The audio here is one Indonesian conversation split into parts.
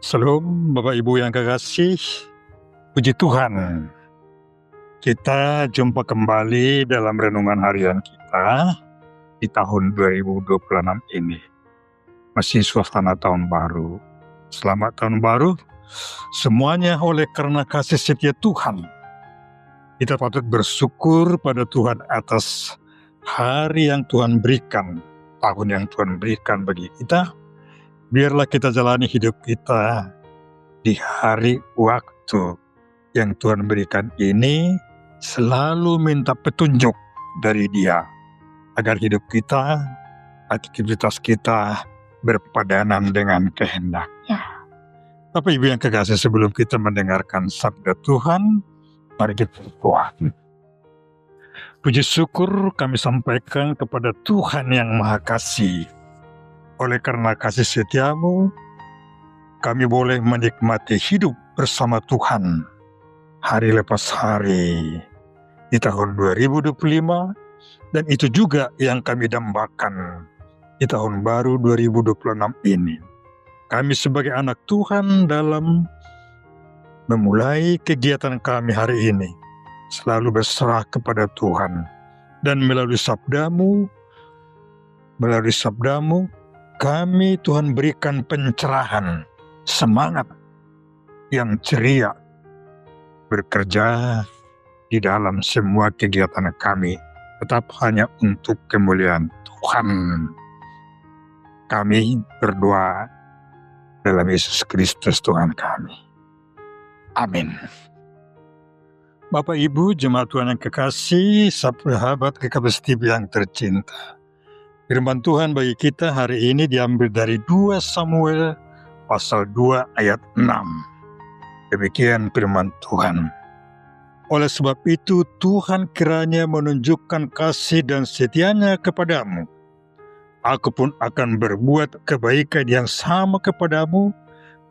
Shalom Bapak Ibu yang kekasih, puji Tuhan. Kita jumpa kembali dalam renungan harian kita di tahun 2026 ini. Masih suasana tahun baru. Selamat tahun baru semuanya oleh karena kasih setia Tuhan. Kita patut bersyukur pada Tuhan atas hari yang Tuhan berikan, tahun yang Tuhan berikan bagi kita. Biarlah kita jalani hidup kita di hari waktu yang Tuhan berikan ini, selalu minta petunjuk dari Dia, agar hidup kita, aktivitas kita berpadanan dengan kehendak-Nya. Bapak Ibu yang kekasih, sebelum kita mendengarkan sabda Tuhan, mari kita berdoa. Puji syukur kami sampaikan kepada Tuhan yang Maha Kasih. Oleh karena kasih setiamu, kami boleh menikmati hidup bersama Tuhan hari lepas hari di tahun 2025, dan itu juga yang kami dambakan di tahun baru 2026 ini. Kami sebagai anak Tuhan dalam memulai kegiatan kami hari ini selalu berserah kepada Tuhan, dan melalui sabdamu kami Tuhan berikan pencerahan, semangat yang ceria bekerja di dalam semua kegiatan kami, tetap hanya untuk kemuliaan Tuhan. Kami berdoa dalam Yesus Kristus Tuhan kami. Amin. Bapak Ibu jemaat Tuhan yang kekasih, sahabat GKBS TV yang tercinta, firman Tuhan bagi kita hari ini diambil dari 2 Samuel pasal 2 ayat 6. Demikian firman Tuhan. Oleh sebab itu Tuhan kiranya menunjukkan kasih dan setianya kepadamu. Aku pun akan berbuat kebaikan yang sama kepadamu,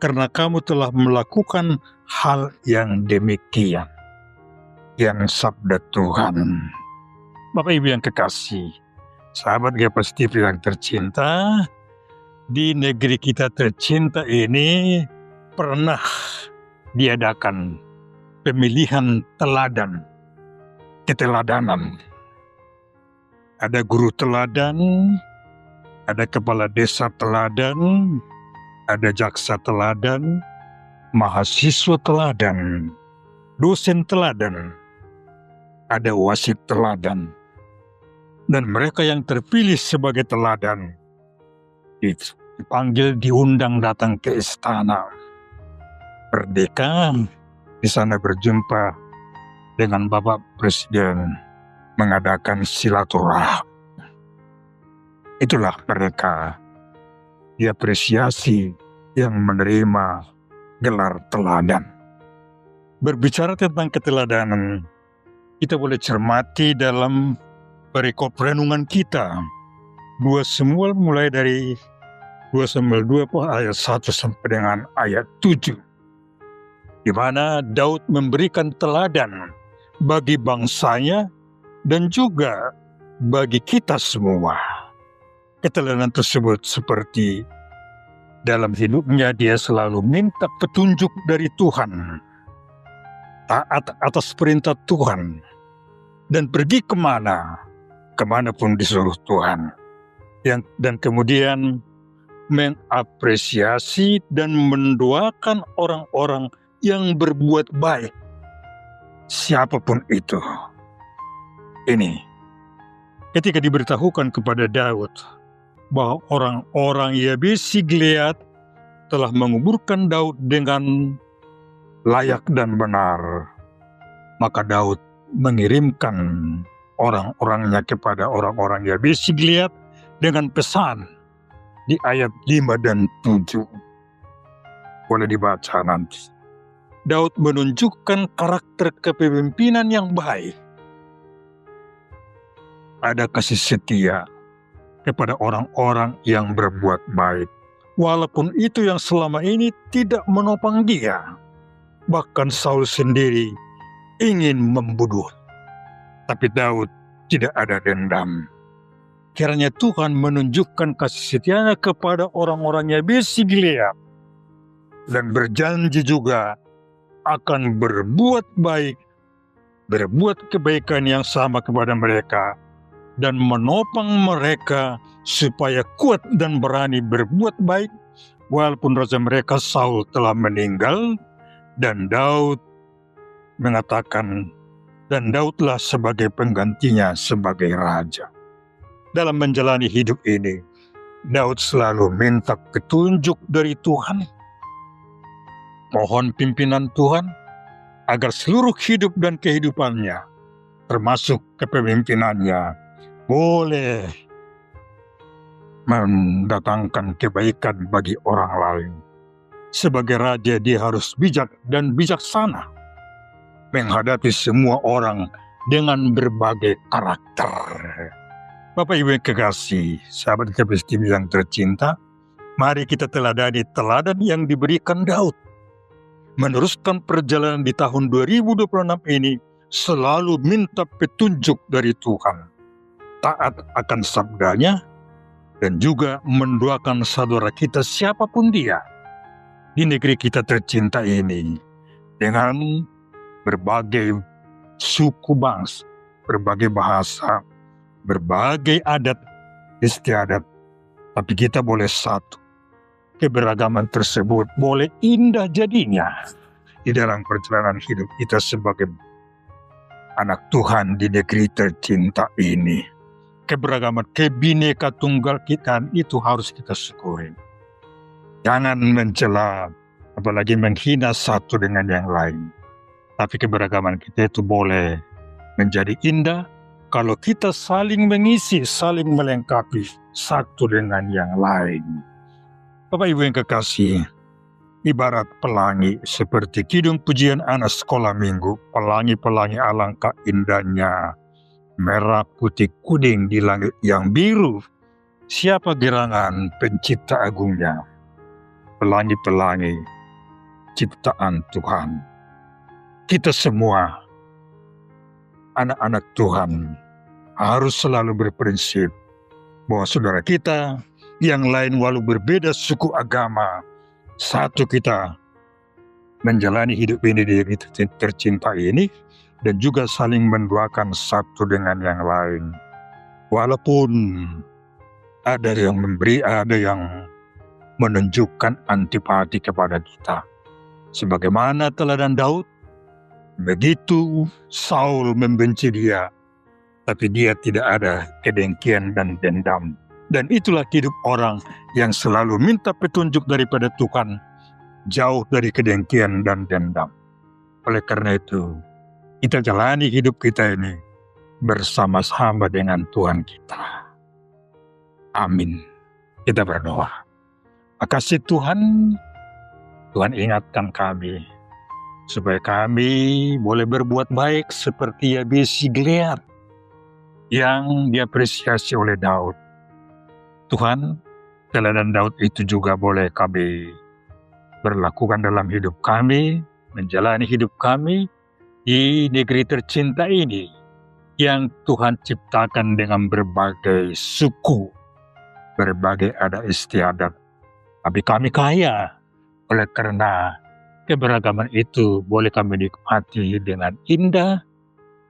karena kamu telah melakukan hal yang demikian. Yang sabda Tuhan. Bapak Ibu yang kekasih, sahabat GKBS TV yang tercinta, di negeri kita tercinta ini pernah diadakan pemilihan teladan, keteladanan. Ada guru teladan, ada kepala desa teladan, ada jaksa teladan, mahasiswa teladan, dosen teladan, ada wasit teladan. Dan mereka yang terpilih sebagai teladan dipanggil, diundang datang ke istana Merdeka. Di sana berjumpa dengan Bapak Presiden, mengadakan silaturahmi. Itulah mereka diapresiasi yang menerima gelar teladan. Berbicara tentang keteladanan, kita boleh cermati dalam perikop renungan kita 2 Samuel, mulai dari 2 Samuel 2 ayat 1 sampai dengan ayat 7, di mana Daud memberikan teladan bagi bangsanya dan juga bagi kita semua. Keteladanan tersebut seperti dalam hidupnya dia selalu minta petunjuk dari Tuhan, taat atas perintah Tuhan, dan pergi kemanapun disuruh Tuhan, dan kemudian mengapresiasi dan mendoakan orang-orang yang berbuat baik, siapapun itu. Ini ketika diberitahukan kepada Daud bahwa orang-orang Yabesi Gilead telah menguburkan Daud dengan layak dan benar, maka Daud mengirimkan orang-orangnya kepada orang-orang Yabesi Gilead dengan pesan di ayat 5 dan 7. Boleh dibaca nanti. Daud menunjukkan karakter kepemimpinan yang baik. Ada kasih setia kepada orang-orang yang berbuat baik, walaupun itu yang selama ini tidak menopang dia. Bahkan Saul sendiri ingin membunuh, tapi Daud tidak ada dendam. Kiranya Tuhan menunjukkan kasih setianya kepada orang-orang Yabesi Gilead, dan berjanji juga akan berbuat baik, berbuat kebaikan yang sama kepada mereka, dan menopang mereka supaya kuat dan berani berbuat baik, walaupun raja mereka Saul telah meninggal, dan Daud mengatakan, dan Daudlah sebagai penggantinya sebagai raja. Dalam menjalani hidup ini, Daud selalu minta petunjuk dari Tuhan, mohon pimpinan Tuhan, agar seluruh hidup dan kehidupannya, termasuk kepemimpinannya, boleh mendatangkan kebaikan bagi orang lain. Sebagai raja, dia harus bijak dan bijaksana menghadapi semua orang dengan berbagai karakter. Bapak Ibu yang kekasih, sahabat KPS TV yang tercinta, mari kita teladani teladan yang diberikan Daud. Meneruskan perjalanan di tahun 2026 ini, selalu minta petunjuk dari Tuhan, taat akan sabdanya, dan juga mendoakan saudara kita siapapun dia di negeri kita tercinta ini, dengan berbagai suku bangsa, berbagai bahasa, berbagai adat istiadat, tapi kita boleh satu. Keberagaman tersebut boleh indah jadinya di dalam perjalanan hidup kita sebagai anak Tuhan di negeri tercinta ini. Keberagaman, kebineka tunggal kita itu harus kita syukuri. Jangan mencela, apalagi menghina satu dengan yang lain. Tapi keberagaman kita itu boleh menjadi indah kalau kita saling mengisi, saling melengkapi satu dengan yang lain. Bapak Ibu yang kekasih, ibarat pelangi seperti kidung pujian anak sekolah minggu, pelangi-pelangi alangkah indahnya, merah putih kuning di langit yang biru. Siapa gerangan pencipta agungnya? Pelangi-pelangi ciptaan Tuhan. Kita semua, anak-anak Tuhan, harus selalu berprinsip bahwa saudara kita yang lain walau berbeda suku agama, satu kita menjalani hidup ini di negeri tercinta ini, dan juga saling mendoakan satu dengan yang lain. Walaupun ada yang memberi, ada yang menunjukkan antipati kepada kita. Sebagaimana teladan Daud, begitu Saul membenci dia, tapi dia tidak ada kedengkian dan dendam. Dan itulah hidup orang yang selalu minta petunjuk daripada Tuhan, jauh dari kedengkian dan dendam. Oleh karena itu, kita jalani hidup kita ini bersama-sama dengan Tuhan kita. Amin. Kita berdoa. Makasih Tuhan, Tuhan ingatkan kami, supaya kami boleh berbuat baik seperti Yabes Gilead yang diapresiasi oleh Daud. Tuhan, teladan Daud itu juga boleh kami berlakukan dalam hidup kami, menjalani hidup kami di negeri tercinta ini, yang Tuhan ciptakan dengan berbagai suku, berbagai adat istiadat. Tapi kami kaya, oleh karena keberagaman itu boleh kami nikmati dengan indah,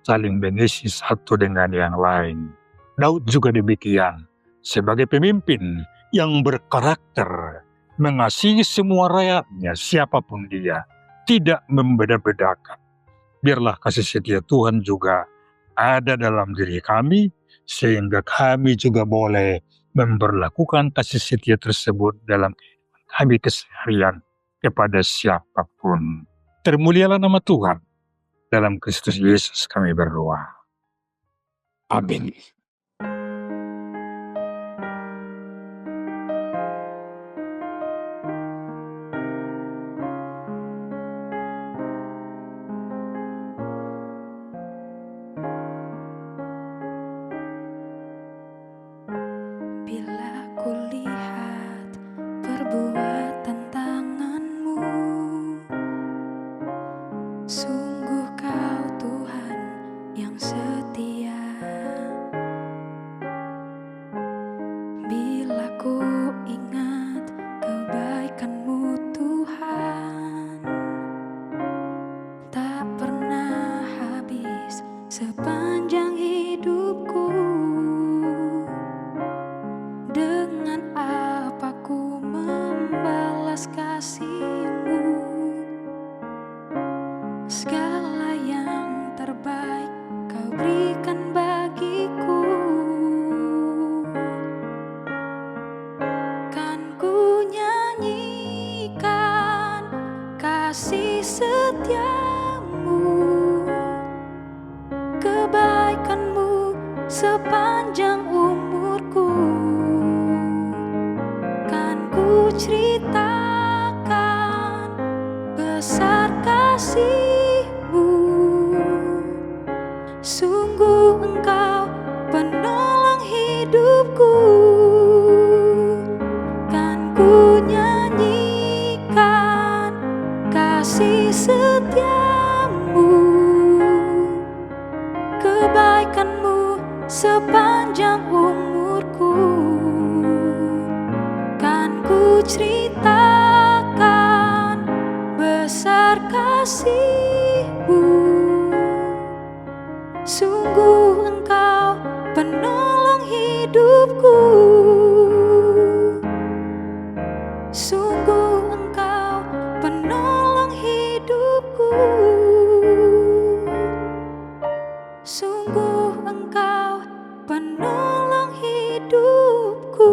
saling mengisi satu dengan yang lain. Daud juga demikian, sebagai pemimpin yang berkarakter, mengasihi semua rakyatnya, siapapun dia, tidak membeda-bedakan. Biarlah kasih setia Tuhan juga ada dalam diri kami, sehingga kami juga boleh memperlakukan kasih setia tersebut dalam kehidupan kami keseharian kepada siapapun. Termulialah nama Tuhan. Dalam Kristus Yesus kami berdoa. Amin. Bila kulihat perbuatan tangan-Mu, sungguh Kau Tuhan yang setia. sepanjang umurku. Kan ku ceritakan besar kasih-Mu. Sungguh Engkau penolong hidupku. Kan ku nyanyikan kasih setia-Mu, kebaikan-Mu sepanjang umurku. Kan ku ceritakan besar kasih-Mu. Sungguh Engkau penolong hidupku. Sungguh Engkau penolong hidupku. Sungguh Engkau penolong hidupku.